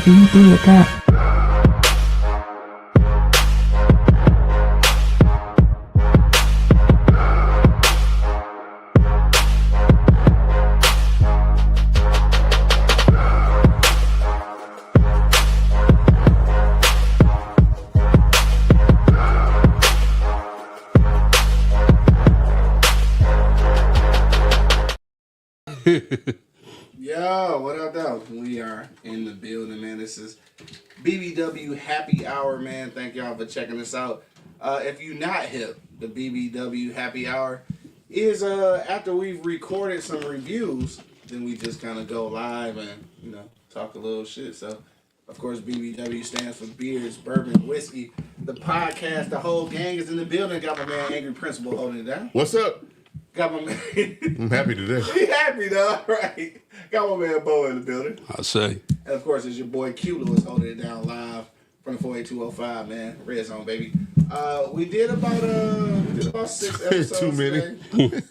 BB it up. Yo, what up, though? We are in the building, man. This is BBW Happy Hour, man. Thank y'all for checking us out. If you're not hip, the BBW Happy Hour is after we've recorded some reviews, then we just kind of go live and, talk a little shit. So, of course, BBW stands for beers, bourbon, whiskey. The podcast, the whole gang is in the building. Got my man Angry Principal holding it down. What's up? Got my man. I'm happy today. He happy though, right? Got my man Bo in the building. I say. And of course, it's your boy Q Lewis holding it down live from the 48205, man. Red Zone, baby. We did about 6 episodes. Too many. Today.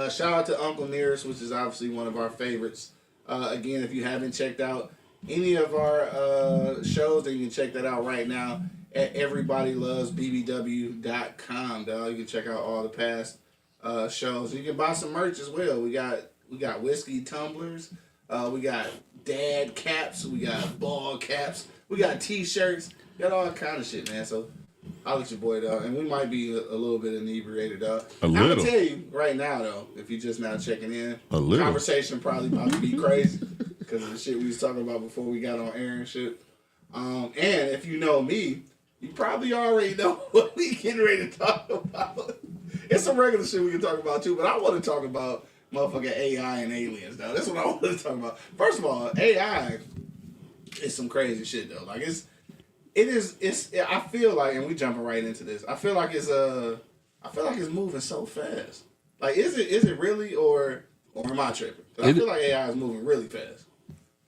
Shout out to Uncle Nearest, which is obviously one of our favorites. Again, if you haven't checked out any of our shows, then you can check that out right now at everybodylovesbbw.com. Dog, you can check out all the past shows. You can buy some merch as well. We got whiskey tumblers. We got dad caps. We got ball caps. We got t-shirts. Got all kind of shit, man. So I'll let your boy though, and we might be a little bit inebriated though. I'm gonna tell you right now though, if you're just now checking in, conversation probably about to be crazy because of the shit we was talking about before we got on air and shit. And if you know me, you probably already know what we getting ready to talk about. It's some regular shit we can talk about too, but I want to talk about motherfucking AI and aliens, though. That's what I want to talk about. First of all, AI is some crazy shit, though. Like it's. I feel like, and we jumping right into this. I feel like it's moving so fast. Like, is it really, or am I tripping? I feel like AI is moving really fast.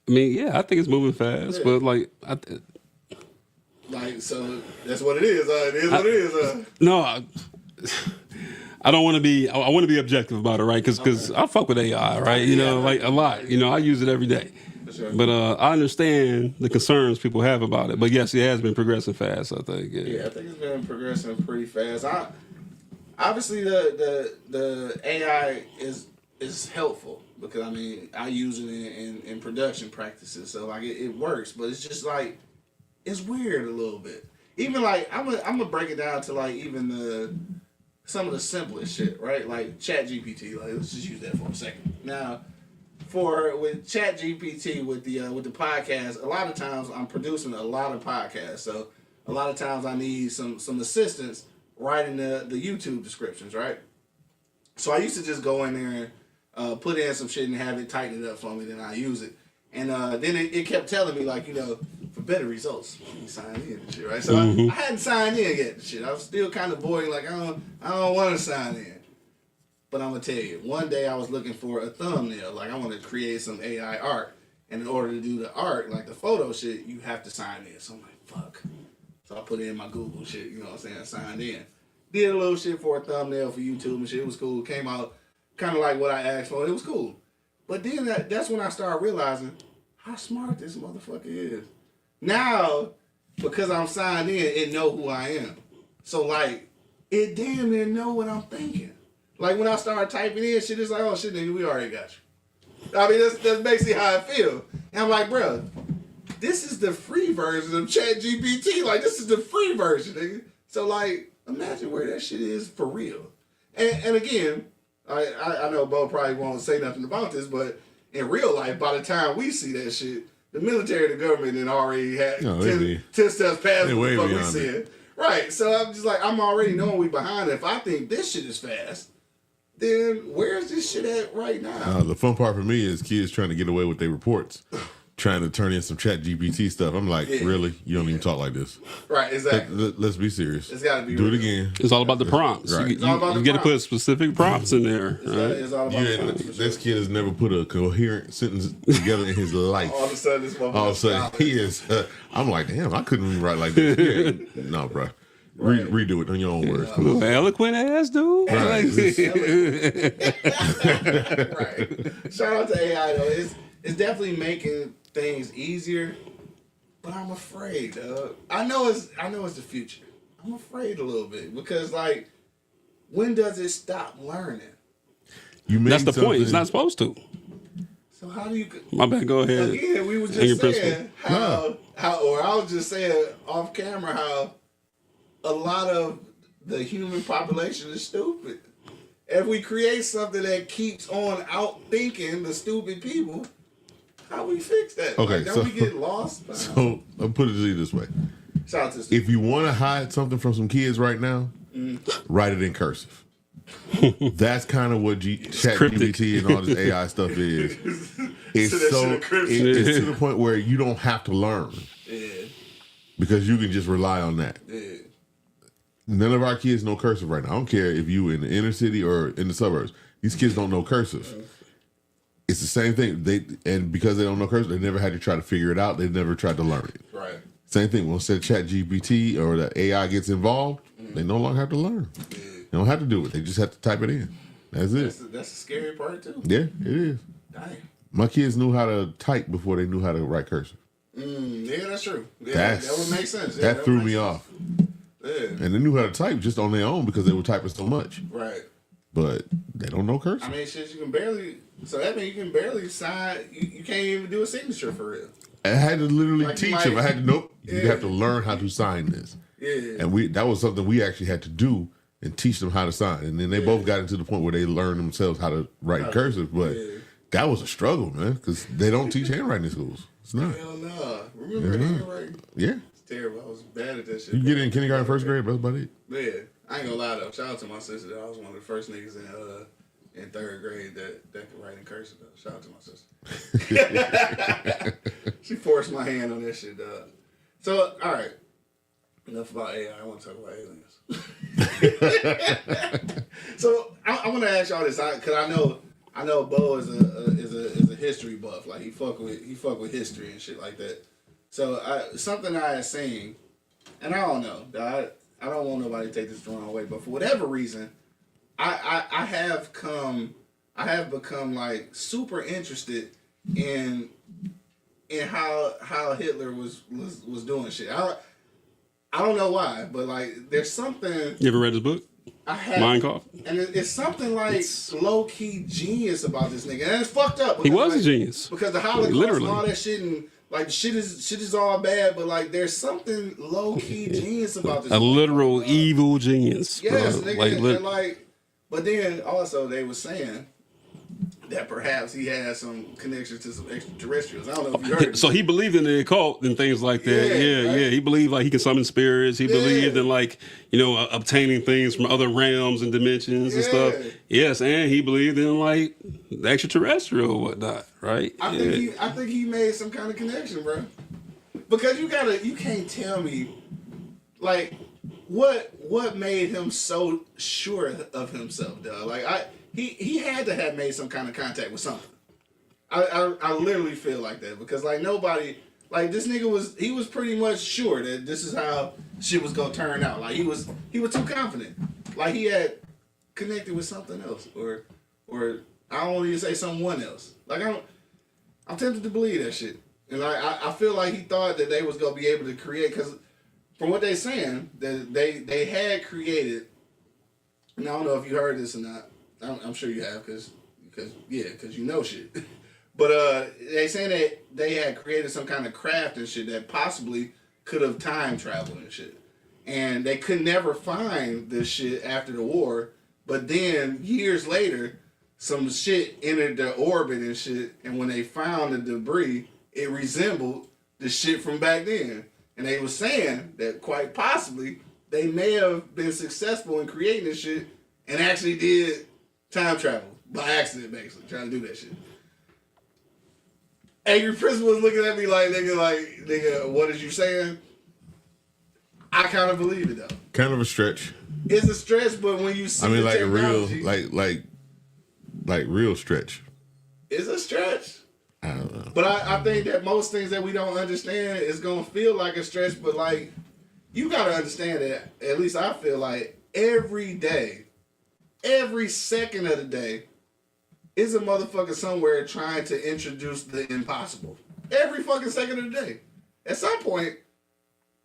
I mean, yeah, I think it's moving fast, but like, so that's what it is. It is what it is. No. I don't want to be. I want to be objective about it, right? Because I fuck with AI, right? You know, like a lot. You know, I use it every day. Sure. But I understand the concerns people have about it. But yes, it has been progressing fast. I think. Yeah, I think it's been progressing pretty fast. Obviously the AI is helpful because I mean I use it in production practices, so like it works. But it's just like it's weird a little bit. Even like I'm gonna break it down to like even some of the simplest shit, right? Like ChatGPT. Like let's just use that for a second. Now, with ChatGPT with the podcast, a lot of times I'm producing a lot of podcasts, so a lot of times I need some assistance writing the YouTube descriptions, right? So I used to just go in there and put in some shit and have it tighten it up for me, then I use it. And then it kept telling me like, for better results, you sign in and shit, right? So I hadn't signed in yet and shit. I was still kind of boring, like I don't want to sign in. But I'm gonna tell you, one day I was looking for a thumbnail, like I want to create some AI art, and in order to do the art, like the photo shit, you have to sign in. So I'm like, fuck. So I put in my Google shit, you know what I'm saying? I signed in. Did a little shit for a thumbnail for YouTube and shit. It was cool. Came out kind of like what I asked for. It was cool. But then that's when I started realizing how smart this motherfucker is. Now, because I'm signed in, it know who I am. So like, it damn near know what I'm thinking. Like when I start typing in shit, it's like, oh shit, nigga, we already got you. I mean, that's basically how I feel. And I'm like, bro, this is the free version of ChatGPT. Like, this is the free version, nigga. So like, imagine where that shit is for real. And again, I know Bo probably won't say nothing about this, but in real life, by the time we see that shit, the military and the government had already had 10 steps past what we said. Right. So I'm just like, I'm already knowing we behind it. If I think this shit is fast, then where's this shit at right now? The fun part for me is kids trying to get away with their reports. Trying to turn in some ChatGPT stuff. I'm like, really? You don't even talk like this. Right, exactly. Let's be serious. It's got to be Do it again. It's all about the prompts. Right. You got to put specific prompts in there. It's all about the prompts. This kid has never put a coherent sentence together in his life. All of a sudden, he is. I'm like, damn, I couldn't even write like this. No, bro. Right. Redo it in your own words. Eloquent ass dude. Right. Right. Shout out to AI though. It's definitely making things easier, But I'm afraid, dog. I know it's the future. I'm afraid a little bit because, like, when does it stop learning? That's the point. It's not supposed to. So how do you? My bad. Go ahead. Again, we were just saying how, or I was just saying off camera how a lot of the human population is stupid. If we create something that keeps on outthinking the stupid people, how we fix that? Okay, like, don't we get lost? So I'll put it to you this way: Shout out to Steve. if you want to hide something from some kids right now, write it in cursive. That's kind of what ChatGPT and all this AI stuff is. It's it's to the point where you don't have to learn. Yeah. Because you can just rely on that. Yeah. None of our kids know cursive right now. I don't care if you in the inner city or in the suburbs. These kids don't know cursive. It's the same thing. Because they don't know cursive, they never had to try to figure it out. They never tried to learn it. Right. Same thing. Once that ChatGPT or the AI gets involved, they no longer have to learn. Yeah. They don't have to do it. They just have to type it in. That's it. That's the scary part too. Yeah, it is. Dang. My kids knew how to type before they knew how to write cursive. Yeah, that's true. Yeah, that would make sense. Yeah, that threw me off. Yeah. And they knew how to type just on their own because they were typing so much. Right. But they don't know cursive. I mean, shit, you can barely. So that means you can barely sign. You can't even do a signature for real. I had to literally Like, teach them. I had to you have to learn how to sign this. Yeah. And that was something we actually had to do and teach them how to sign. And then they both got into the point where they learned themselves how to write cursive. But that was a struggle, man, because they don't teach handwriting in schools. It's not. Hell no. Remember handwriting? Yeah. It's terrible. I was bad at that shit. You get in kindergarten, first grade, that's about it. Yeah. I ain't gonna lie though. Shout out to my sister. I was one of the first niggas in third grade that could write in cursive though. Shout out to my sister. She forced my hand on that shit, dog. So, all right. Enough about AI. I want to talk about aliens. So I want to ask y'all this because I know Bo is a history buff. Like he fuck with history and shit like that. So something I had seen, and I don't know. I don't want nobody to take this the wrong way, but for whatever reason, I have become like super interested in how Hitler was doing shit. I don't know why, but like there's something. You ever read his book? I have. Mein Kampf? And it's something like low key genius about this nigga, and it's fucked up. He was like, a genius because the Holocaust literally and all that shit, and like shit is all bad, but like there's something low key genius about this. A literal evil genius. Yes, bro. nigga, but then also they were saying that perhaps he had some connection to some extraterrestrials. I don't know if you heard. So he believed in the occult and things like that. Yeah, right? He believed like he could summon spirits. He believed in like, obtaining things from other realms and dimensions and stuff. Yes, and he believed in like the extraterrestrial or whatnot, right? I think he made some kind of connection, bro. Because you can't tell me like what made him so sure of himself, dog. Like he had to have made some kind of contact with something. I literally feel like that because like nobody, like this nigga was pretty much sure that this is how shit was gonna turn out. Like he was too confident. Like he had connected with something else or I don't even say someone else. Like I'm tempted to believe that shit. And I feel like he thought that they was gonna be able to create, because from what they saying that they had created, and I don't know if you heard this or not. I'm sure you have, because you know shit. But they saying that they had created some kind of craft and shit that possibly could have time traveled and shit. And they could never find this shit after the war. But then years later, some shit entered the orbit and shit. And when they found the debris, it resembled the shit from back then. And they were saying that quite possibly they may have been successful in creating this shit and actually did time travel by accident, basically, trying to do that shit. Angry Principal was looking at me like, nigga, what is you saying? I kind of believe it, though. Kind of a stretch. It's a stretch, but when you see like a real, like real stretch. It's a stretch. I don't know. But I think that most things that we don't understand is going to feel like a stretch, but like, you got to understand that, at least I feel like, every day, every second of the day, is a motherfucker somewhere trying to introduce the impossible. Every fucking second of the day. at some point,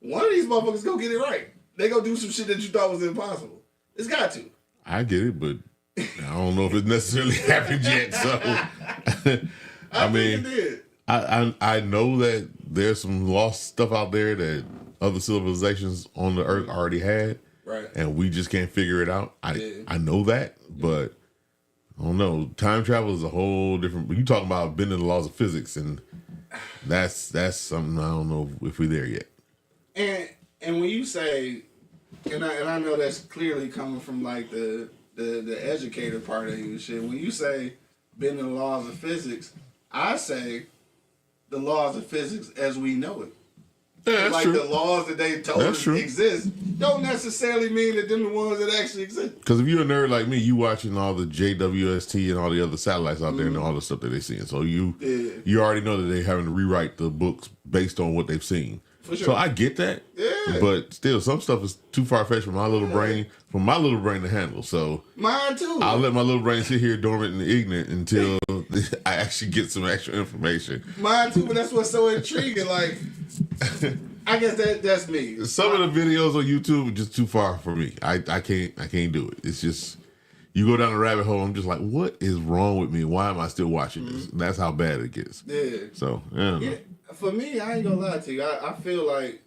one of these motherfuckers gonna get it right. They gonna do some shit that you thought was impossible. It's got to. I get it, but I don't know if it necessarily happened yet. So, I mean, think it did. I know that there's some lost stuff out there that other civilizations on the earth already had, right? And we just can't figure it out. I know that, but I don't know. Time travel is a whole different. You talking about bending the laws of physics, and that's something I don't know if we're there yet. And when you say, and I know that's clearly coming from like the educator part of you and shit. When you say bending the laws of physics, I say the laws of physics as we know it. Yeah, that's like true. The laws that they told us exist don't necessarily mean that them the ones that actually exist. Because if you're a nerd like me, you watching all the JWST and all the other satellites out there and all the stuff that they see. So you already know that they're having to rewrite the books based on what they've seen. For sure. So I get that. Yeah. But still, some stuff is too far-fetched for my little brain, to handle. So mine too. I'll let my little brain sit here dormant and ignorant until I actually get some actual information. Mine too, but that's what's so intriguing. Like, I guess that's me. Some of the videos on YouTube are just too far for me. I can't do it. It's just, you go down the rabbit hole, I'm just like, what is wrong with me? Why am I still watching this? And that's how bad it gets. Yeah. So, I don't know. For me, I ain't gonna lie to you. I feel like,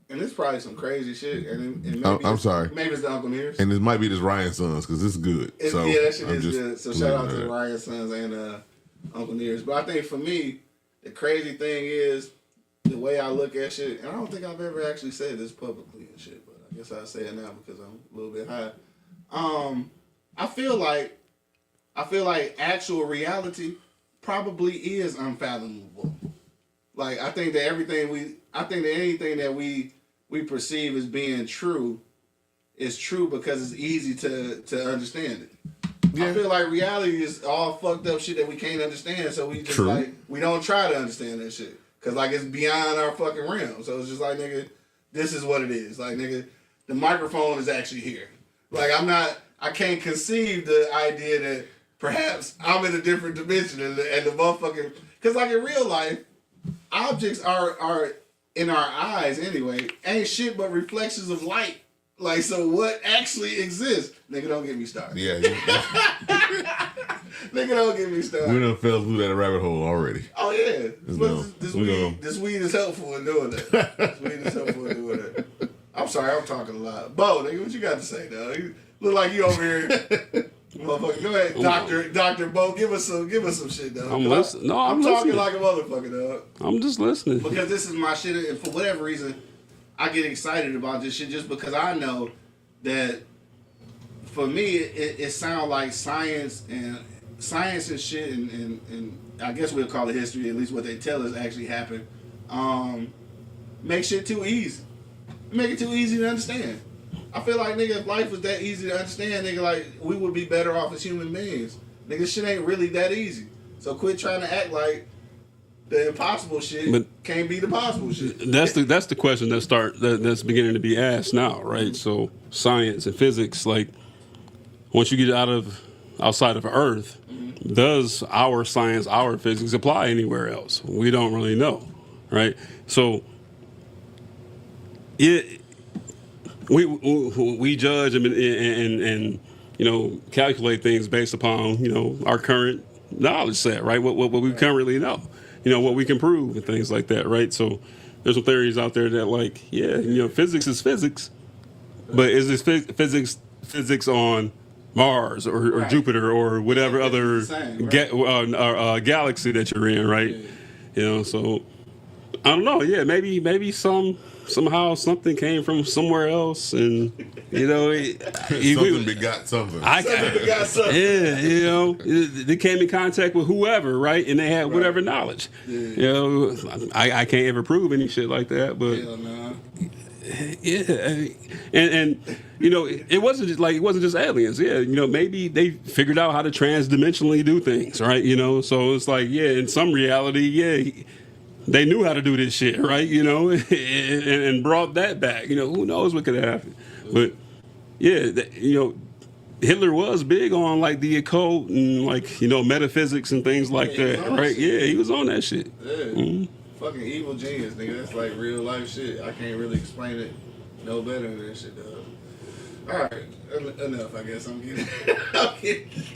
and it's probably some crazy shit. And maybe I'm sorry. Maybe it's the Uncle Nears. And this might be this Ryan Sons because it's good. Yeah, that shit is good. So shout out to the Ryan Sons and Uncle Nears. But I think for me, the crazy thing is the way I look at shit. And I don't think I've ever actually said this publicly and shit, but I guess I'll say it now because I'm a little bit high. I feel like actual reality probably is unfathomable. Like I think that anything that we perceive as being true is true because it's easy to understand it. Yeah. I feel like reality is all fucked up shit that we can't understand, so we just we don't try to understand that shit because like it's beyond our fucking realm. So it's just like, nigga, this is what it is. Like, nigga, the microphone is actually here. Like I can't conceive the idea that perhaps I'm in a different dimension and the motherfucking, because like in real life, objects are in our eyes anyway, ain't shit but reflections of light. Like, so what actually exists? Nigga, don't get me started. Yeah. Nigga, don't get me started. We done fell through that rabbit hole already. Oh, yeah. This weed is helpful in doing that. I'm sorry, I'm talking a lot. Bo, nigga, what you got to say, dog? You look like you over here. Motherfucker, go ahead, Doctor Bo. Give us some shit, dog. I'm listening. No, I'm talking listening. like a motherfucker, dog. I'm just listening because this is my shit, and for whatever reason, I get excited about this shit just because I know that for me, it sounds like science and shit, and I guess we'll call it history. At least what they tell us actually happened. Make shit too easy. Make it too easy to understand. I feel like, nigga, if life was that easy to understand, nigga, like, we would be better off as human beings. Nigga, shit ain't really that easy. So quit trying to act like the impossible shit can't be the possible shit. That's the question that's beginning to be asked now, right? So science and physics, like, once you get outside of Earth, does our science, our physics apply anywhere else? We don't really know, right? So we judge and calculate things based upon our current knowledge set, right? What we currently know, what we can prove and things like that, right? So there's some theories out there that like, physics is physics, but is this physics on Mars or Jupiter or whatever other galaxy that you're in, right? So I don't know. Yeah, maybe somehow something came from somewhere else, and something begot something. Something begot something. Yeah, they came in contact with whoever, right, and they had whatever knowledge. Yeah. I can't ever prove any shit like that, but hell nah. Yeah, and it wasn't just aliens. Yeah, maybe they figured out how to transdimensionally do things, right? So it's like, in some reality, they knew how to do this shit, right? And brought that back. Who knows what could have happened? But Hitler was big on like the occult and like metaphysics and things like that, right? Yeah, he was on that shit. Yeah. fucking evil genius, nigga. That's like real life shit. I can't really explain it no better than that shit, dog. Alright, enough, I guess. I'm getting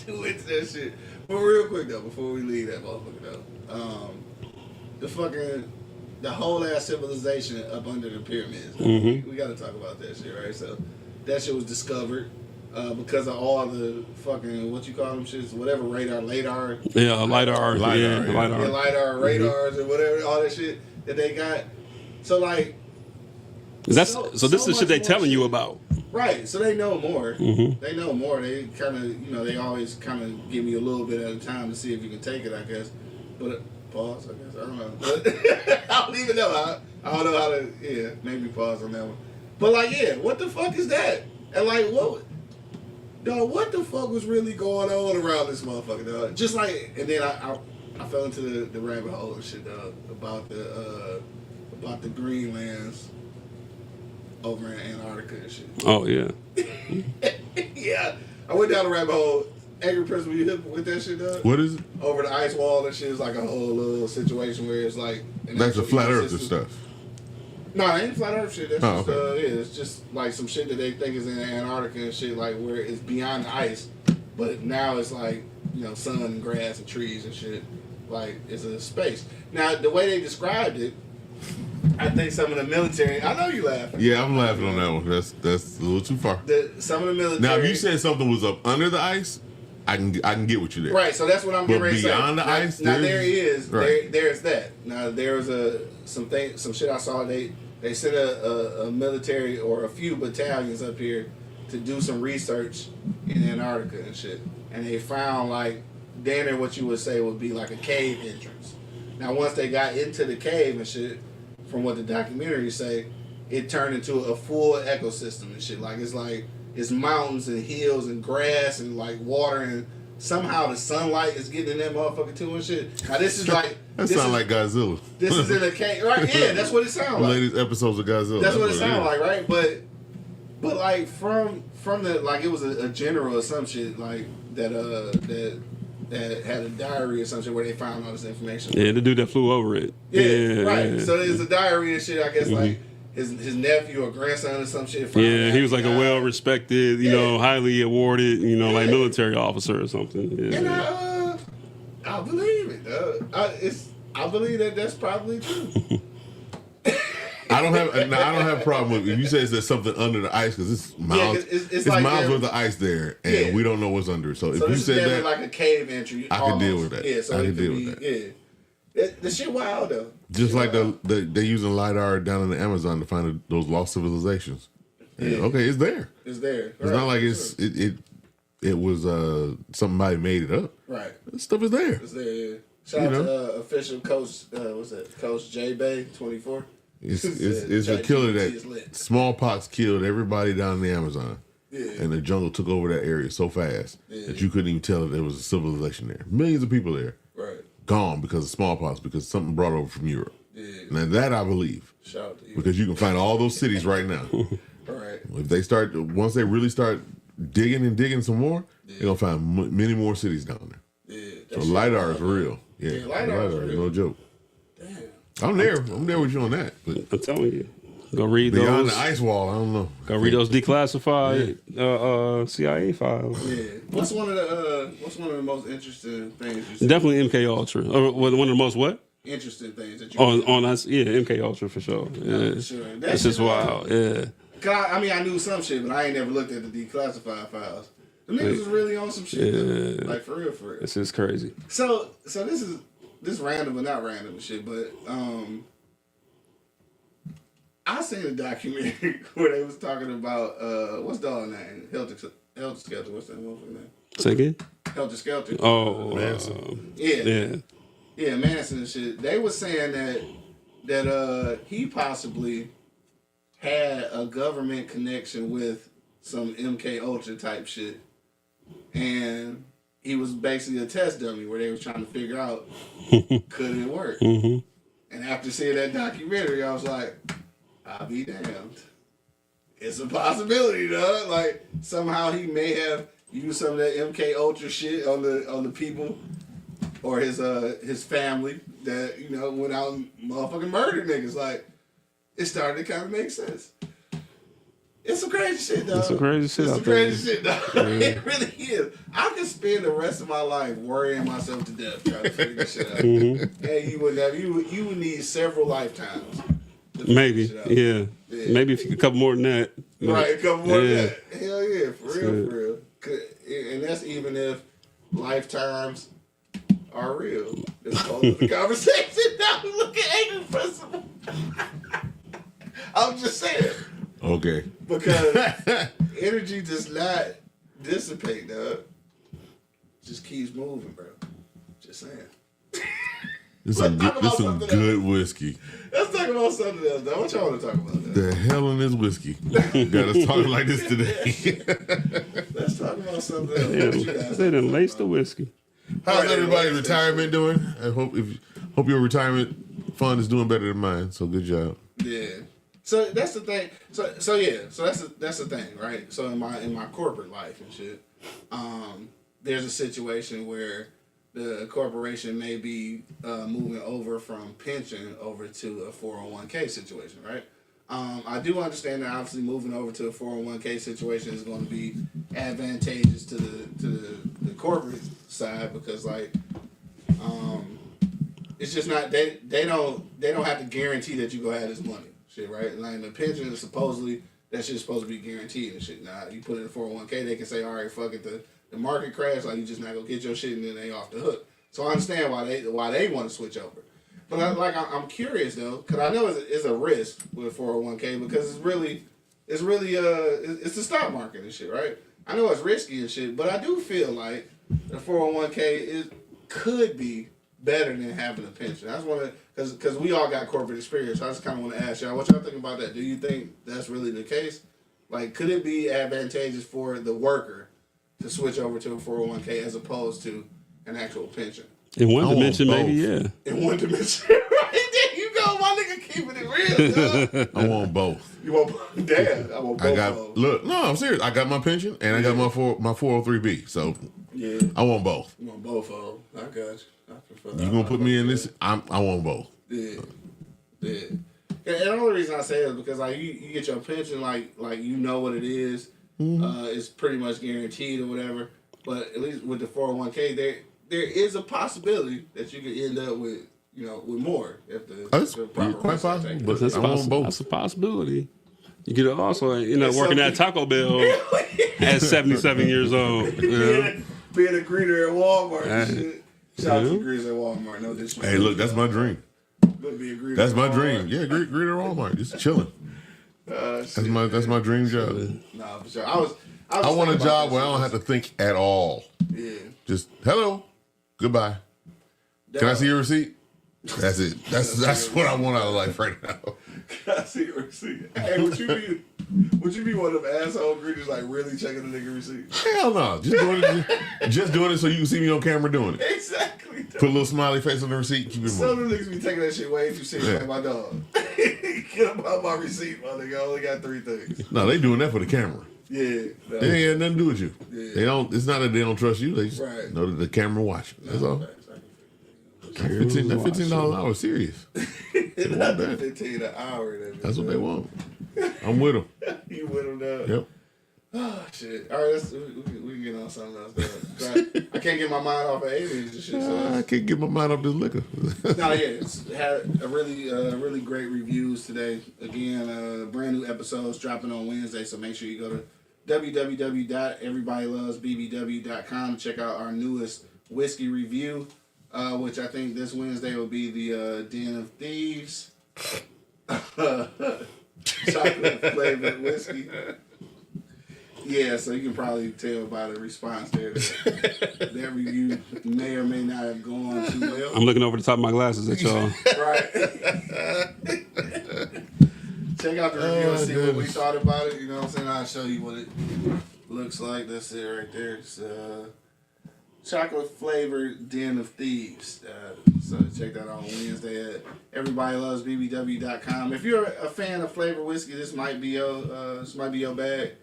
too into that shit. But real quick, though, before we leave that motherfucker, though. The whole ass civilization up under the pyramids. Mm-hmm. We got to talk about that shit, right? So, that shit was discovered because of all the fucking, what you call them shits, whatever, LiDAR. Yeah, LiDAR. LiDAR, radars, and whatever, all that shit that they got. So, like, this is the shit they telling you about. Right, so they know more. Mm-hmm. They know more. They kind of, they always kind of give me a little bit at a time to see if you can take it, I guess. But, pause, I guess. I don't know. But, I don't even know. I don't know how to, maybe pause on that one. But, like, what the fuck is that? And, like, what the fuck was really going on around this motherfucker, dog? Just like, and then I fell into the rabbit hole and shit, dog, about the Greenlands over in Antarctica and shit. Oh, yeah. Yeah. I went down the rabbit hole. Angry Prince, were you hip with that shit, dog? What is it? Over the ice wall and shit. It's like a whole little situation where it's like... That's the flat earth stuff. No, it ain't flat earth shit. That's just, okay. It's just like some shit that they think is in Antarctica and shit, like where it's beyond the ice. But now it's like, sun and grass and trees and shit. Like, it's a space. Now, the way they described it, I think some of the military... I know you laughing. Yeah, I'm laughing on that one. That's a little too far. Some of the military... Now, if you said something was up under the ice, I can get what you there. Right, so that's what I'm getting ready to say. But beyond the ice, now there he is. Right. There's that. Now there's some shit I saw. They sent a military or a few battalions up here to do some research in Antarctica and shit, and they found like damn near what you would say would be like a cave entrance. Now once they got into the cave and shit, from what the documentaries say, it turned into a full ecosystem and shit. It's mountains and hills and grass and like water, and somehow the sunlight is getting in that motherfucker too and shit. Now this is like that sounds like Godzilla. This is in a cave, right? Yeah, that's what it sounds like. The latest episodes of Godzilla. That's what it sounds like, right? But like from the like it was a general or some shit like that had a diary or some shit where they found all this information. Yeah, the dude that flew over it. Yeah, right. Yeah. So there's a diary and shit. I guess like. His nephew or grandson or some shit. Yeah, he was like a well-respected, highly awarded, like military officer or something. Yeah. And I believe it. I believe that's probably true. I don't have a problem with it. If you say there's something under the ice because it's miles, it's like miles worth of ice there, and we don't know what's under it. So if you said that, like a cave entry, I can deal with that. Yeah, so I can deal with that. Yeah. The shit wild though. Just like they using LiDAR down in the Amazon to find those lost civilizations. Yeah. Okay, it's there. It's there. It's not like it was somebody made it up. Right. This stuff is there. It's there. Yeah. Shout out to official coach. What's that? Coach J Bay 24. It's a killer that smallpox killed everybody down in the Amazon. Yeah. And the jungle took over that area so fast that you couldn't even tell that there was a civilization there. Millions of people there. Right. Gone because of smallpox, because something brought over from Europe. Yeah. Now that I believe. Shout out to you. Because you can find all those cities right now. Right. If once they really start digging some more, they're going to find many more cities down there. Yeah. So LiDAR is real. Yeah, LiDAR is no joke. Damn. I'm there with you on that. But I'm telling you. Go read beyond those. the ice wall, I don't know. Go read those declassified CIA files. Yeah. What's one of the most interesting things you see? Definitely MK Ultra. One of the most what? Interesting things that you on us. Yeah, MK Ultra for sure. Yeah. For sure. That's just wild. Yeah. I knew some shit, but I ain't never looked at the declassified files. The niggas was really on some shit. Yeah. Like for real. This is crazy. So this is random but not random and shit, but I seen a documentary where they was talking about what's the dog name? Helter Skelter. What's that motherfucker name? Say again? Helter Skelter. Oh, Manson. Yeah, Manson and shit. They was saying that he possibly had a government connection with some MK Ultra type shit, and he was basically a test dummy where they was trying to figure out could it work. Mm-hmm. And after seeing that documentary, I was like, I'll be damned. It's a possibility, dog. Like somehow he may have used some of that MK Ultra shit on the people, or his family that went out and motherfucking murdered niggas. Like it started to kind of make sense. It's some crazy shit, though. It's some crazy shit out there. Yeah. It really is. I could spend the rest of my life worrying myself to death trying to figure this shit out. And you would need several lifetimes. Maybe, yeah. Maybe a couple more than that. Right, a couple more than that. Hell yeah, for real. And that's even if lifetimes are real. It's a whole other conversation. Now we look at Angel Festival. I'm just saying. Okay. Because energy does not dissipate, dog. Just keeps moving, bro. Just saying. This is some good whiskey. Let's talk about something else, though. What y'all want to talk about, though? The hell in this whiskey. Got us talking like this today. Let's talk about something else. They done laced the whiskey. How's everybody's retirement doing? I hope your retirement fund is doing better than mine. So good job. Yeah. So that's the thing. So that's the thing, right? So in my corporate life and shit, there's a situation where the corporation may be moving over from pension over to a 401k situation, right? I do understand that obviously moving over to a 401k situation is going to be advantageous to the corporate side because like it's just not they don't have to guarantee that you go have this money. Shit, right? Like the pension is supposedly that shit's supposed to be guaranteed and shit. Now you put it in 401k, they can say, all right, fuck it, the market crash, like you just not gonna get your shit and then they off the hook. So I understand why they want to switch over. But I'm curious though, because I know it's a risk with 401k because it's really it's the stock market and shit, right? I know it's risky and shit, but I do feel like the 401k could be better than having a pension. I just want to, because we all got corporate experience. I just kind of want to ask y'all, what y'all think about that? Do you think that's really the case? Like, could it be advantageous for the worker to switch over to a 401k as opposed to an actual pension? In one dimension, maybe, yeah. In one dimension, right? There you go, my nigga, keeping it real, dog. I want both. You want damn? I want both. Look, no, I'm serious. I got my pension and I got my 403b. So yeah, I want both. You want both of them? I got you. You gonna put me in this? I want both. Yeah. And the only reason I say it is because like you get your pension like you know what it is. It's pretty much guaranteed or whatever. But at least with the 401k, there is a possibility that you could end up with with more if the proper quite possible. But I want both. That's a possibility. You could also working at Taco Bell at 77 years old. Being a greeter at Walmart and shit. Shout out to greeters at Walmart. No disrespect. Hey, look, that's my dream. That's my dream. Yeah, greeter at Walmart, just chilling. That's my dream job. Nah, for sure. I want a job where I don't have to think at all. Yeah. Just hello, goodbye. Can I see your receipt? That's it. That's what I want out of life right now. Can I see your receipt? Hey, would you be one of them asshole greeters like really checking the nigga receipt? Hell no. Just doing it so you can see me on camera doing it. Exactly. Put a little smiley face on the receipt. Keep it moving. Some of them niggas be taking that shit way too serious like my dog. Get up out my receipt, my nigga. I only got 3 things. No, they doing that for the camera. Yeah. No. They ain't got nothing to do with you. Yeah. They don't. It's not that they don't trust you. They just know that the camera watching. That's all. $15 an hour, serious. Not the $15 an hour. That's what they want. I'm with them. You with them now? Yep. Oh shit! All right, we can get on something else. I can't get my mind off of aliens and shit. So I can't get my mind off this liquor. No, yeah, it's had a really great reviews today. Again, brand new episodes dropping on Wednesday, so make sure you go to www.everybodylovesbbw.com to check out our newest whiskey review, which I think this Wednesday will be the Den of Thieves chocolate flavored whiskey. Yeah, so you can probably tell by the response there that that review may or may not have gone too well. I'm looking over the top of my glasses at y'all. Right. Check out the review and see what we thought about it. You know what I'm saying? I'll show you what it looks like. That's it right there. It's chocolate flavored Den of Thieves. So check that out on Wednesday at everybodylovesbbw.com. If you're a fan of flavored whiskey, this might be your bag.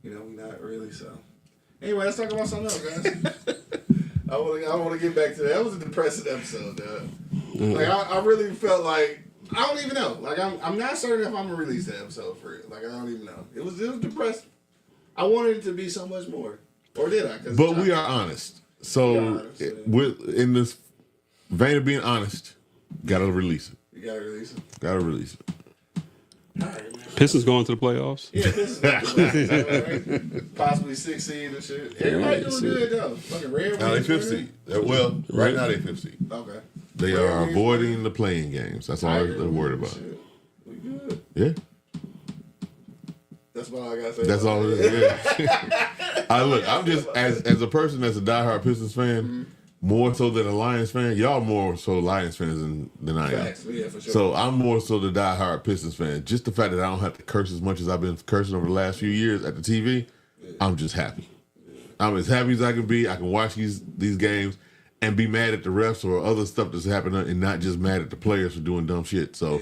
You know, we not really, so. Anyway, let's talk about something else, guys. I want to get back to that. That was a depressing episode, dog. Like I really felt like I don't even know. Like I'm not certain if I'm gonna release that episode for it. Like I don't even know. It was depressing. I wanted it to be so much more, or did I? But we are honest. So in this vein of being honest, gotta release it. You gotta release it. Gotta release it. All right, man. Pistons going to the playoffs. Yeah, Pistons possibly 6 seed and shit. Everybody doing good though. Fucking Red. Now they 5th seed. Well, right now they 5th seed. Okay. They are avoiding the playing games. That's all they're worried about. Shit. We good. Yeah. That's all I gotta say. That's all it is. Yeah. Look, I'm just as a person that's a diehard Pistons fan, more so than a Lions fan. Y'all more so Lions fans than I am. Facts. Yeah, for sure. So I'm more so the diehard Pistons fan. Just the fact that I don't have to curse as much as I've been cursing over the last few years at the TV, I'm just happy. I'm as happy as I can be. I can watch these games and be mad at the refs or other stuff that's happening and not just mad at the players for doing dumb shit. So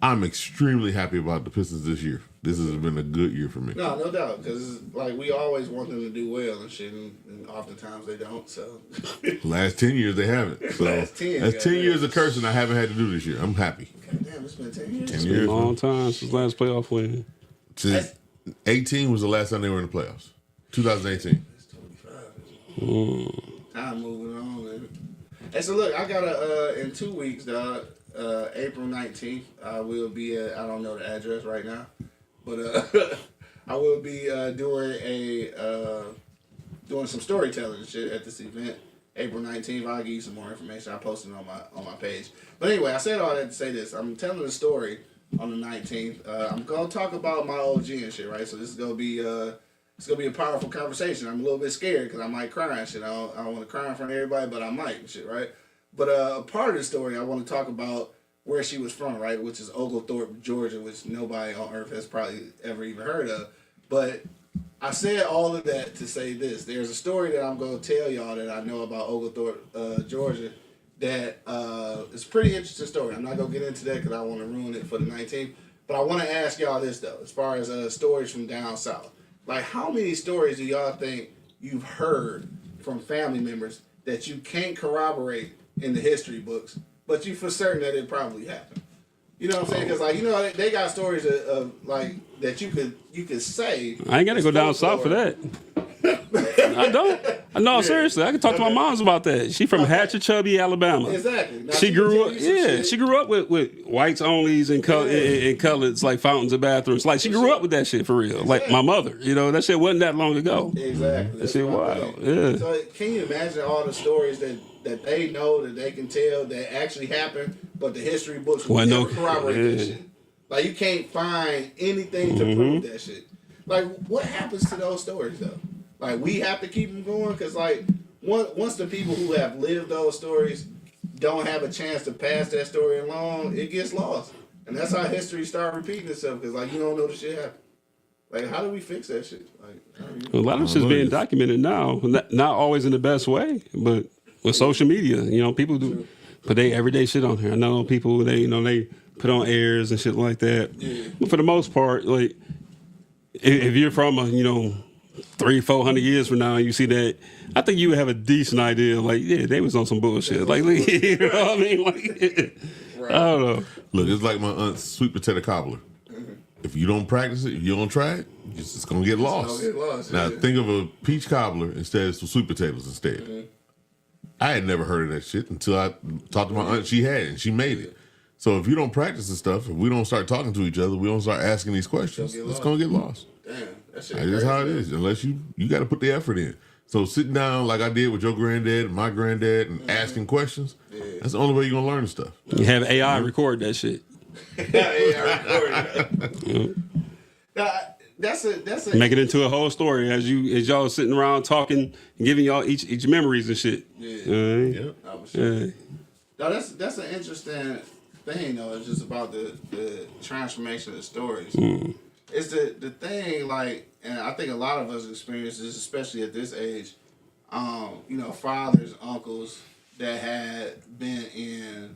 I'm extremely happy about the Pistons this year. This has been a good year for me. No doubt, because like we always want them to do well and shit, and oftentimes they don't. So last 10 years they haven't. So last 10, that's 10 years of cursing I haven't had to do this year. I'm happy. God damn, it's been 10 years. 10 It's years. been a long time since last playoff win. Since 18 was the last time they were in the playoffs. 2018. It's 25. Time moving on, man. Hey, so look, I got in 2 weeks, dog. April 19th, I will be at, I don't know the address right now, but I will be doing some storytelling and shit at this event. April 19th, I'll give you some more information. I posted it on my page. But anyway, I said all that to say this. I'm telling a story on the 19th. I'm gonna talk about my OG and shit, right? So this is gonna be a powerful conversation. I'm a little bit scared because I might cry and shit. I don't want to cry in front of everybody, but I might and shit, right? But a part of the story, I want to talk about where she was from, right? Which is Oglethorpe, Georgia, which nobody on earth has probably ever even heard of. But I said all of that to say this. There's a story that I'm going to tell y'all that I know about Oglethorpe, Georgia, that is a pretty interesting story. I'm not going to get into that because I want to ruin it for the 19th. But I want to ask y'all this, though, as far as stories from down south. Like, how many stories do y'all think you've heard from family members that you can't corroborate in the history books, but you for certain that it probably happened? You know what I'm saying? Because like, you know, they got stories of like that you could say. I ain't got to go down south for that. I don't. No, seriously, I can talk to my moms about that. She from Hatchetchubby, Alabama. Exactly. Now, She grew up. Yeah, she grew up with whites onlys and coloreds, like fountains and bathrooms. Like she grew up with that shit for real. Exactly. Like my mother. You know, that shit wasn't that long ago. Exactly. That shit wild. Yeah. So can you imagine all the stories that they know, that they can tell, that actually happened, but the history books will never corroborate that shit. Like you can't find anything to prove that shit. Like what happens to those stories though? Like we have to keep them going because like once the people who have lived those stories don't have a chance to pass that story along, it gets lost, and that's how history starts repeating itself. Because like you don't know the shit happened. Like how do we fix that shit? Like a lot of shit's being documented now, not always in the best way, but with social media, you know, people do put their everyday shit on here. I know people they put on airs and shit like that. Yeah. But for the most part, like if you're from 300-400 years from now, and you see that, I think you would have a decent idea. Like, yeah, they was on some bullshit. Like, you know what I mean? Like, right. I don't know. Look, it's like my aunt's sweet potato cobbler. Mm-hmm. If you don't practice it, if you don't try it, it's just gonna get lost. Now think of a peach cobbler instead of some sweet potatoes instead. Mm-hmm. I had never heard of that shit until I talked to my aunt. She had it, and she made it. So if you don't practice this stuff, if we don't start talking to each other, we don't start asking these questions, it's gonna get lost. Damn, that shit. That's how it is. Unless you got to put the effort in. So sitting down like I did with your granddad and my granddad and asking questions, that's the only way you're gonna learn stuff. You have AI record that shit. AI record. That's a make it into a whole story as y'all sitting around talking and giving y'all each memories and shit. Yeah. No, that's an interesting thing though. It's just about the transformation of the stories. It's the thing, like, and I think a lot of us experience this, especially at this age. Fathers, uncles that had been in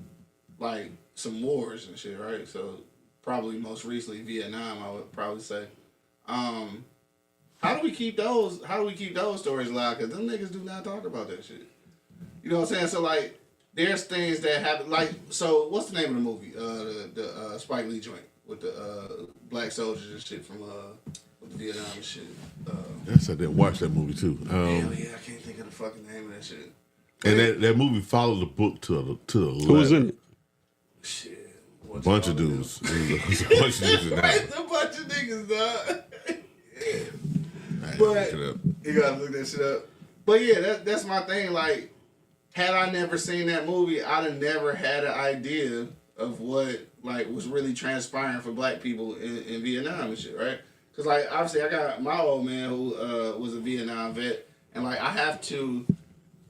like some wars and shit, right? So probably most recently Vietnam, I would probably say. How do we keep those stories alive? Because them niggas do not talk about that shit. You know what I'm saying? So like, there's things that happen. Like, so what's the name of the movie? The Spike Lee joint with the black soldiers and shit from with the Vietnam and shit. Yes, I did watch that movie too. Hell yeah, I can't think of the fucking name of that shit. And that movie followed the book to the letter. Who was in it? Shit. Bunch of dudes. It was a bunch of dudes in that. It's a bunch of niggas, dog. Man, But look it up. you gotta look that shit up. But yeah, that's my thing. Like, had I never seen that movie, I'd have never had an idea of what like was really transpiring for black people in Vietnam and shit, right? Because like obviously I got my old man who was a Vietnam vet, and like I have to,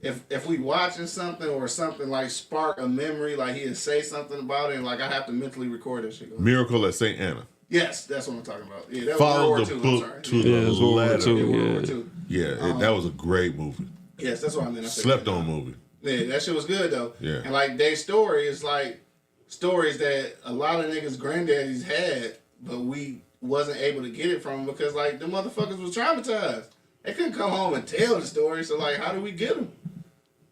if we watching something or something like spark a memory, like he'd say something about it, and like I have to mentally record that shit. Miracle at St. Anna. Yes, that's what I'm talking about. Yeah, that Follow was the World War II. book to Yeah, it the was World War letter. II. World War Yeah. II. Yeah, that was a great movie. Yes, that's what I meant. I said Slept Vietnam. on movie. Yeah, that shit was good though. Yeah. And like their story is like stories that a lot of niggas' granddaddies had, but we wasn't able to get it from them because like the motherfuckers was traumatized. They couldn't come home and tell the story. So like, how do we get them?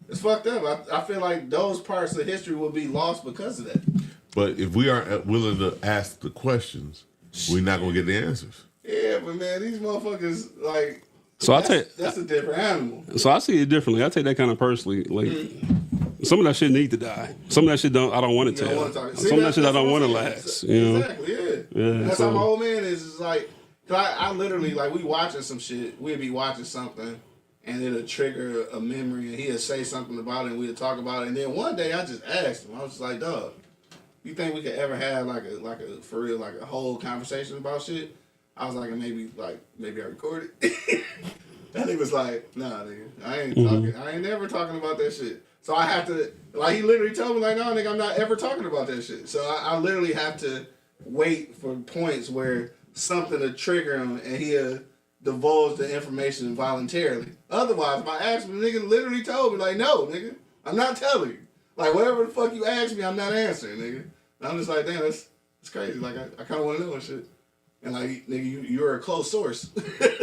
It's fucked up. I feel like those parts of history will be lost because of that. But if we aren't willing to ask the questions, we're not gonna get the answers. Yeah, but man, these motherfuckers like. So That's a different animal. So I see it differently. I take that kind of personally. Like some of that shit need to die. Some of that shit I don't want to tell. Some of that shit I don't want to last. You know? Exactly. Yeah. Yeah. That's So, how my old man is. It's like, 'cause I literally like we watching some shit. We'd be watching something, and it'll trigger a memory, and he'll say something about it, and we'll talk about it. And then one day I just asked him. I was just like, "Dog, you think we could ever have like a for real like a whole conversation about shit?" I was like, maybe I recorded. That nigga was like, nah, nigga, I ain't talking. I ain't never talking about that shit. So I have to, like, he literally told me, like, no, nigga, I'm not ever talking about that shit. So I literally have to wait for points where something to trigger him and he'll divulge the information voluntarily. Otherwise, if I ask him, the nigga literally told me, like, no, nigga, I'm not telling you. Like, whatever the fuck you ask me, I'm not answering, nigga. And I'm just like, damn, that's crazy. Like, I kind of want to know and shit. And like, nigga, you're a close source.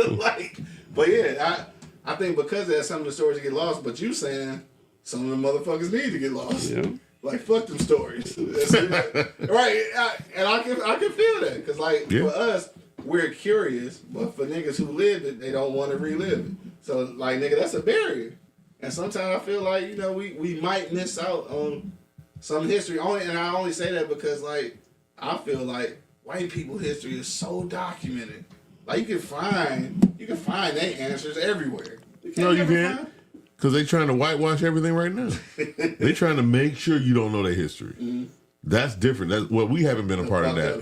Like, but yeah, I think because of that, some of the stories get lost. But you saying some of the motherfuckers need to get lost. Yeah. Like, fuck them stories. Right? And I can feel that because like for us, we're curious, but for niggas who lived it, they don't want to relive it. So like, nigga, that's a barrier. And sometimes I feel like we might miss out on some history. And I only say that because like I feel like white people history is so documented. Like you can find their answers everywhere. You can't. Because they trying to whitewash everything right now. They trying to make sure you don't know their history. Mm-hmm. That's different. That's what we haven't been a part of that.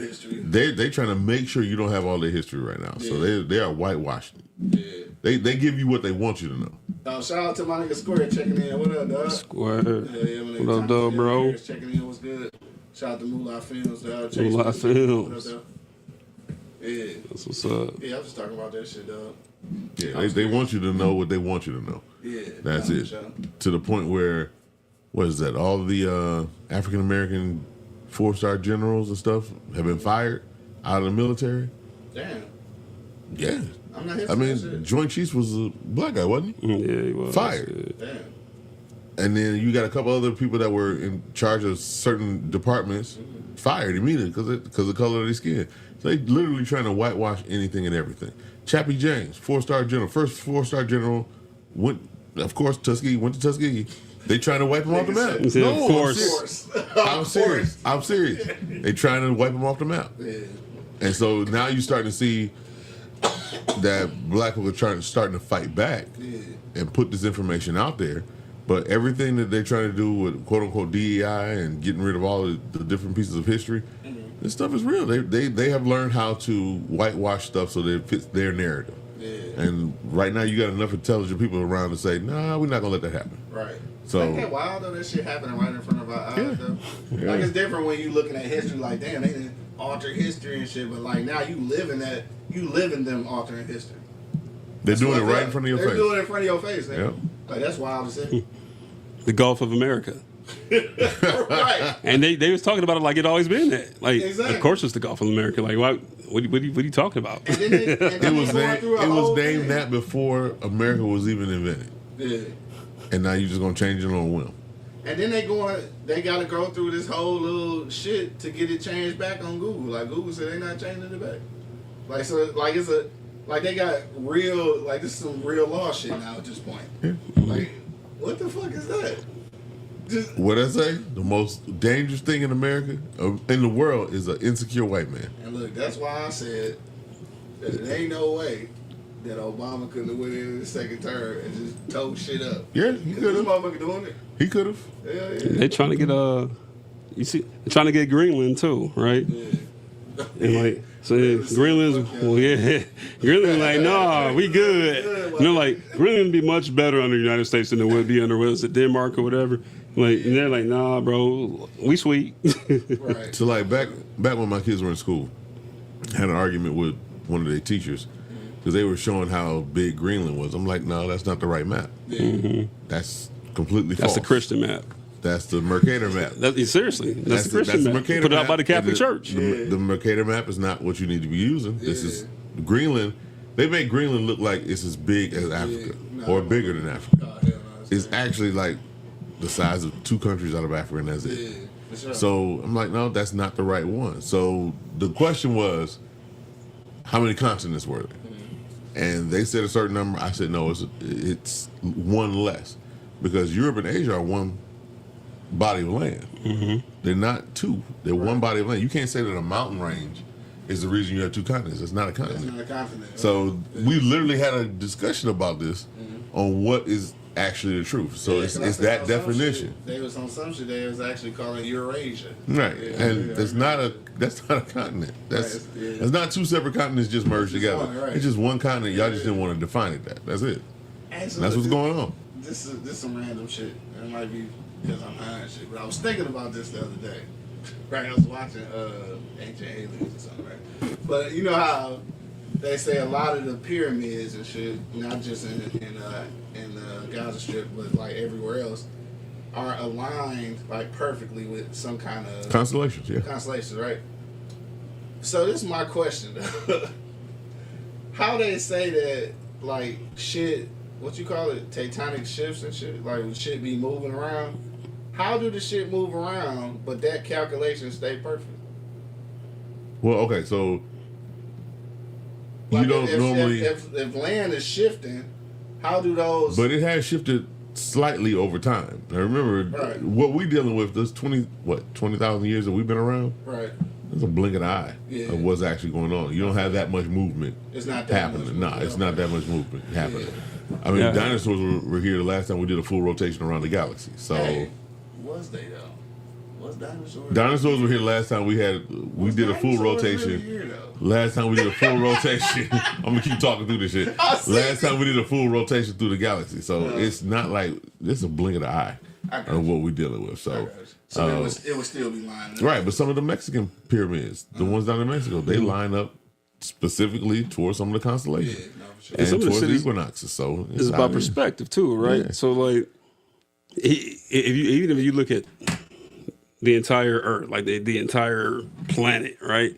They trying to make sure you don't have all their history right now. Yeah. So they are whitewashing. Yeah. They give you what they want you to know. Shout out to my nigga Square checking in. What up, dog? Square. What up, dog, bro? Checking in. What's good? Shout out to Moolah Films. Moolah Films. Yeah. That's what's up. Yeah, I'm just talking about that shit, dog. Yeah, they want you to know what they want you to know. Yeah. That's it. Sure. To the point where, what is that? All the African American 4-star generals and stuff have been fired out of the military. Damn. Yeah. I'm not here I mean, Joint Chiefs was a black guy, wasn't he? Yeah, he was. Fired. Damn. And then you got a couple other people that were in charge of certain departments fired immediately because of the color of their skin. So they literally trying to whitewash anything and everything. Chappie James, 4-star general, first 4-star general, went to Tuskegee. They trying to wipe him off the map. No, of course. I'm serious. They trying to wipe him off the map. Yeah. And so now you're starting to see that black people are starting to fight back and put this information out there. But everything that they're trying to do with quote unquote DEI and getting rid of all of the different pieces of history, this stuff is real. They have learned how to whitewash stuff so that it fits their narrative. Yeah. And right now you got enough intelligent people around to say, nah, we're not gonna let that happen. Right. So ain't that wild though? That shit happening right in front of our eyes though. Yeah. Like it's different when you looking at history like, damn, they didn't alter history and shit, but like now you living them altering history. They're doing it right in front of your face. They're doing it in front of your face, nigga. Yep. Like that's wild to see. The Gulf of America. Right. And they was talking about it like it always been that. Like, exactly. Of course it's the Gulf of America. Like, what are you talking about? It was named that before America was even invented. Yeah. And now you're just gonna change it on a whim. And then they gotta go through this whole little shit to get it changed back on Google. Like Google said they not changing it back. Like so like it's a like they got real like this is some real law shit now at this point. Yeah. Like what the fuck is that? Just What I say? The most dangerous thing in America, in the world, is an insecure white man. and look, that's why I said that it ain't no way that Obama couldn't have went in the second term and just towed shit up. Yeah, he This could have. motherfucker doing it. He could have. Yeah. They trying to get you see, they're trying to get Greenland too, right? Yeah. And like, so Greenland's, well, yeah, Greenland's like, nah, we good. You know, like Greenland would be much better under the United States than it would be under, was it Denmark or whatever? Like, and they're like, nah, bro, we sweet. Right. So like back when my kids were in school, I had an argument with one of their teachers because they were showing how big Greenland was. I'm like, no, that's not the right map. Yeah. That's completely That's false. the Christian map. That's the Mercator map. Seriously, that's the Christian map. Mercator Put out map, by the Catholic and Church. The Mercator map is not what you need to be using. This is Greenland. They make Greenland look like it's as big as Africa or bigger than Africa. Oh, hell no, It's actually like the size of 2 countries out of Africa, and that's it. yeah, for sure. So I'm like, no, that's not the right one. So the question was, how many continents were there? And they said a certain number. I said, no, it's one less, because Europe and Asia are one body of land. They're not two. They're one body of land. You can't say that a mountain range is the reason you have 2 continents. It's not a It's continent. not a continent. So we literally had a discussion about this on what is actually the truth. So Yeah, it's 'cause I said that on some definition. shit, They was on some shit. They was actually calling Eurasia. Right, Yeah, and yeah, that's not a continent. That's Right, yeah. that's not 2 separate continents just merged Just together. one, right. It's just one continent. Y'all just Yeah. didn't want to define it that. That's it. Actually, That's what's going on. This is some random shit. It might be because I'm high and shit, but I was thinking about this the other day. Right, I was watching Ancient Aliens or something, right? But you know how they say a lot of the pyramids and shit, not just in the Gaza Strip, but like everywhere else, are aligned like perfectly with some kind of Constellations, yeah. constellations, right? So this is my question though. How they say that like shit, what you call it, tectonic shifts and shit, like shit be moving around. How do the shit move around, but that calculation stay perfect? Well, okay, so Like you don't normally, if land is shifting, how do those? but it has shifted slightly over time. Now remember, Right. what we dealing with, this 20,000 years that we've been around. right, It's a blink of the eye Yeah. of what's actually going on. You don't have that much movement it's not that happening. much Nah, movement. it's not that much movement happening. I mean, Yeah. dinosaurs were here the last time we did a full rotation around the galaxy. So Hey, was they though? Was dinosaurs? dinosaurs were here last time we did a full Dinosaurs rotation. really here, though? Last time we did a full rotation. I'm gonna keep talking through this shit. Last time we did a full rotation through the galaxy. So it's not like this is a blink of the eye I got of you. what we're dealing with. I So got you. So it would still be lined up. right, but some of the Mexican pyramids, the ones down in Mexico, they line up specifically towards some of the Yeah, constellations. no, for sure. And some of the towards the cities- equinoxes. So It's about perspective too, right? Yeah. So like, even if you look at the entire Earth, like the entire planet, right?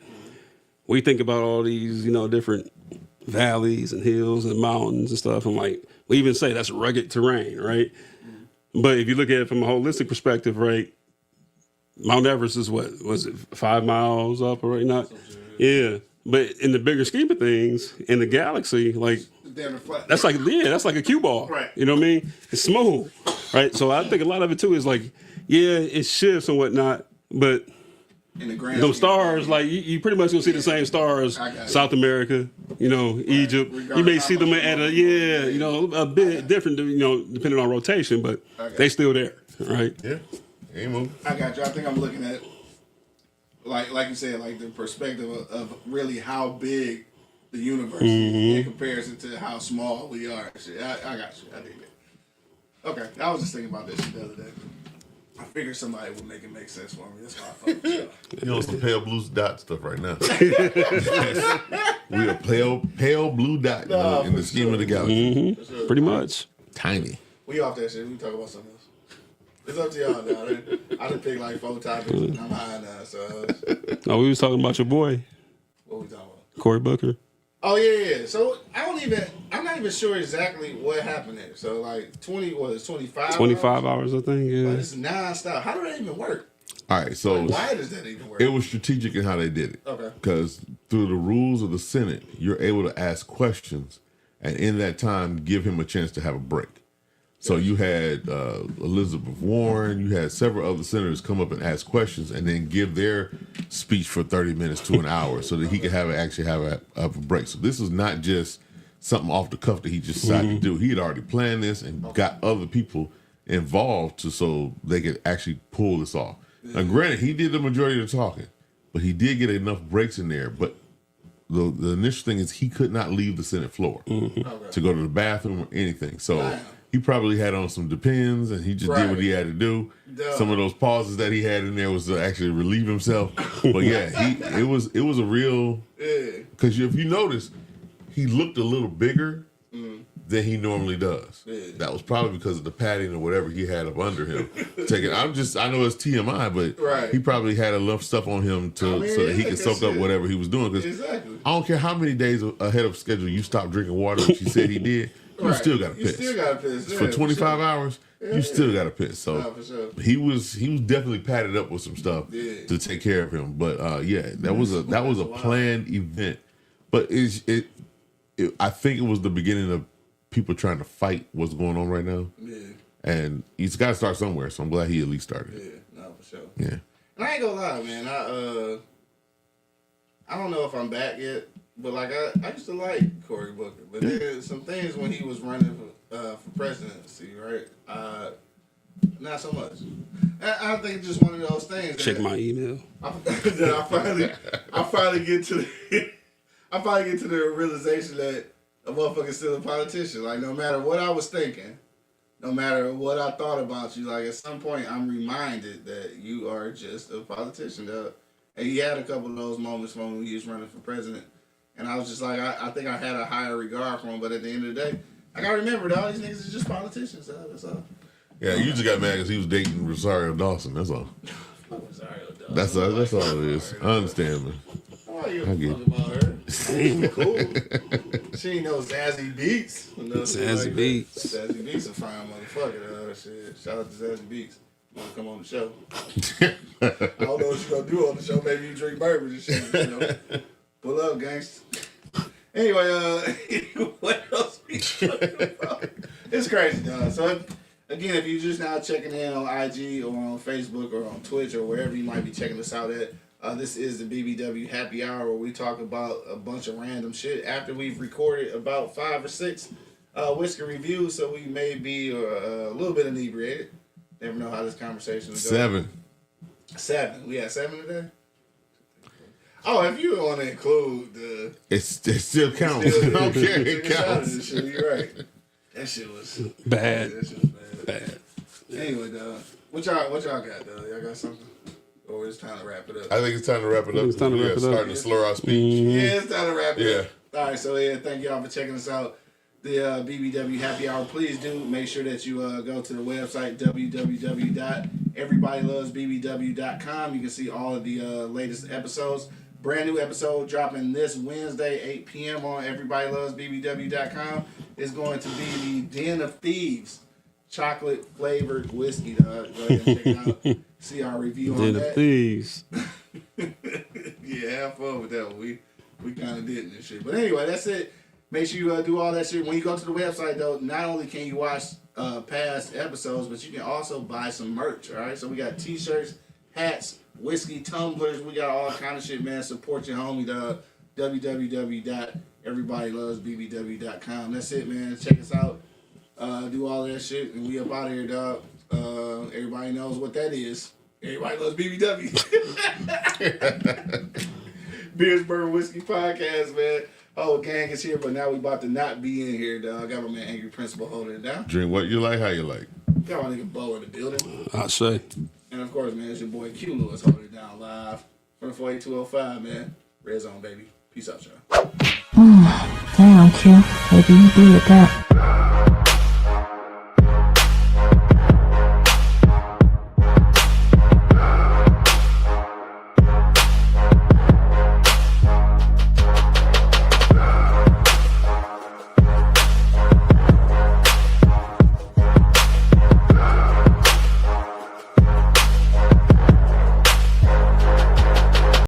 We think about all these, different valleys and hills and mountains and stuff, and like we even say that's rugged terrain, right? But if you look at it from a holistic perspective, right? Mount Everest is what was it 5 miles up or right now? Yeah, but in the bigger scheme of things, in the galaxy, like Damn it, flat. that's like a cue ball. Right. You know what I mean? It's smooth. Right. So I think a lot of it too is like, yeah, it shifts and whatnot, but in the grand those scheme of stars, things. like you pretty much gonna see the same stars, I got it. South America, Egypt. You may Regardless see how them much at you a bit different, depending on rotation, but got they it. still there, right? Yeah. Ain't moving. I got you. I think I'm looking at, like you said, like the perspective of really how big the universe is in comparison to how small we are. Shit. I got you. I dig it. Okay, I was just thinking about this shit the other day. I figured somebody would make it make sense for me. That's why I fuck with y'all. You know, some pale blue dot stuff right now. We are pale blue dot in the scheme of the galaxy. Pretty much. Tiny. We off that shit. We talk about something else. It's up to y'all now. I done picked like 4 topics and I'm high now. So Oh, we was talking about your boy, what we talking about? Cory Booker. Oh yeah. So I'm not even sure exactly what happened there. So like 25? 25 hours, I think. Yeah. Like, it's nonstop. How do that even work? All right, so Like, why does that even work? it was strategic in how they did it. Okay. Because through the rules of the Senate, you're able to ask questions, and in that time, give him a chance to have a break. So you had Elizabeth Warren, you had several other senators come up and ask questions, and then give their speech for 30 minutes to an hour, so that he could actually have a break. So this is not just something off the cuff that he just decided to do. He had already planned this and got other people involved so they could actually pull this off. Now, granted, he did the majority of the talking, but he did get enough breaks in there. But the initial thing is he could not leave the Senate floor to go to the bathroom or anything. So he probably had on some Depends, and he just did what he had to do. Some of those pauses that he had in there was to actually relieve himself. But yeah, it was a real, because if you notice, he looked a little bigger than he normally does. That was probably because of the padding or whatever he had up under him. I know it's TMI, but he probably had enough stuff on him so that he could soak up whatever he was doing. Because I don't care how many days ahead of schedule you stopped drinking water, which he said he did, you still got to piss. You still got to piss. For 25 for you still got to piss. So for sure. he was definitely padded up with some stuff to take care of him. But that was a planned event. But I think it was the beginning of people trying to fight what's going on right now. Yeah. And he's got to start somewhere, so I'm glad he at least started. Yeah, no, for sure. Yeah. And I ain't gonna lie, man. I don't know if I'm back yet, but like I used to like Cory Booker, but there's some things when he was running for presidency, right? Not so much. I think it's just one of those things. Check my email. I finally get to the realization that a motherfucker's still a politician. Like, no matter what I was thinking, no matter what I thought about you, like, at some point, I'm reminded that you are just a politician, dog. And he had a couple of those moments when he was running for president. And I was just like, I think I had a higher regard for him. But at the end of the day, I got to remember, all these niggas are just politicians, dog. That's all. Yeah, you just got mad because he was dating Rosario Dawson. That's all. Rosario Dawson. That's all it is. I understand, man. I get it. About her. She's cool. She ain't no Zazzy Beats. Zazzy Beats. Zazzy Beats a fine motherfucker. Shit. Shout out to Zazzy Beats. Want to come on the show? I don't know what you gonna do on the show. Maybe you drink bourbon and shit. You know. Pull up, gangster. Anyway, what else we talking about? It's crazy, dog. So again, if you're just now checking in on IG or on Facebook or on Twitch or wherever you might be checking us out at. This is the BBW Happy Hour where we talk about a bunch of random shit after we've recorded about 5 or 6 whiskey reviews, so we may be a little bit inebriated. Never know how this conversation is going. 7. We had 7 today? Oh, if you want to include the... It still counts. Okay, it counts. You're right. That shit was... Bad. That shit was bad. Anyway, dog. What y'all got, dog? Y'all got something? Or it's time to wrap it up? I think it's time to wrap it up. It's time to wrap it up. Starting to slur our speech. Yeah, it's time to wrap it up. All right, so thank y'all for checking us out. The BBW Happy Hour. Please do make sure that you go to the website, www.everybodylovesbbw.com. You can see all of the latest episodes. Brand new episode dropping this Wednesday, 8 p.m. on everybodylovesbbw.com. It's going to be the Den of Thieves chocolate flavored whiskey. Go ahead and check it out. See our review on that. Den of Thieves. Yeah, have fun with that one. We kind of did this shit. But anyway, that's it. Make sure you do all that shit. When you go to the website, though, not only can you watch past episodes, but you can also buy some merch, all right? So we got T-shirts, hats, whiskey tumblers. We got all kind of shit, man. Support your homie, dog. www.everybodylovesbbw.com. That's it, man. Check us out. Do all that shit, and we up out of here, dog. Everybody knows what that is. Everybody loves BBW. Beers, Bourbon, Whiskey Podcast, man. Oh, gang is here, but now we about to not be in here, dog. Got my man Angry Principal holding it down. Drink what you like, how you like. Got my nigga Bo in the building. I say. And of course, man, it's your boy Q Lewis holding it down live from the 48205, man. Red Zone, baby. Peace out, y'all. Damn, Q. Maybe you did that.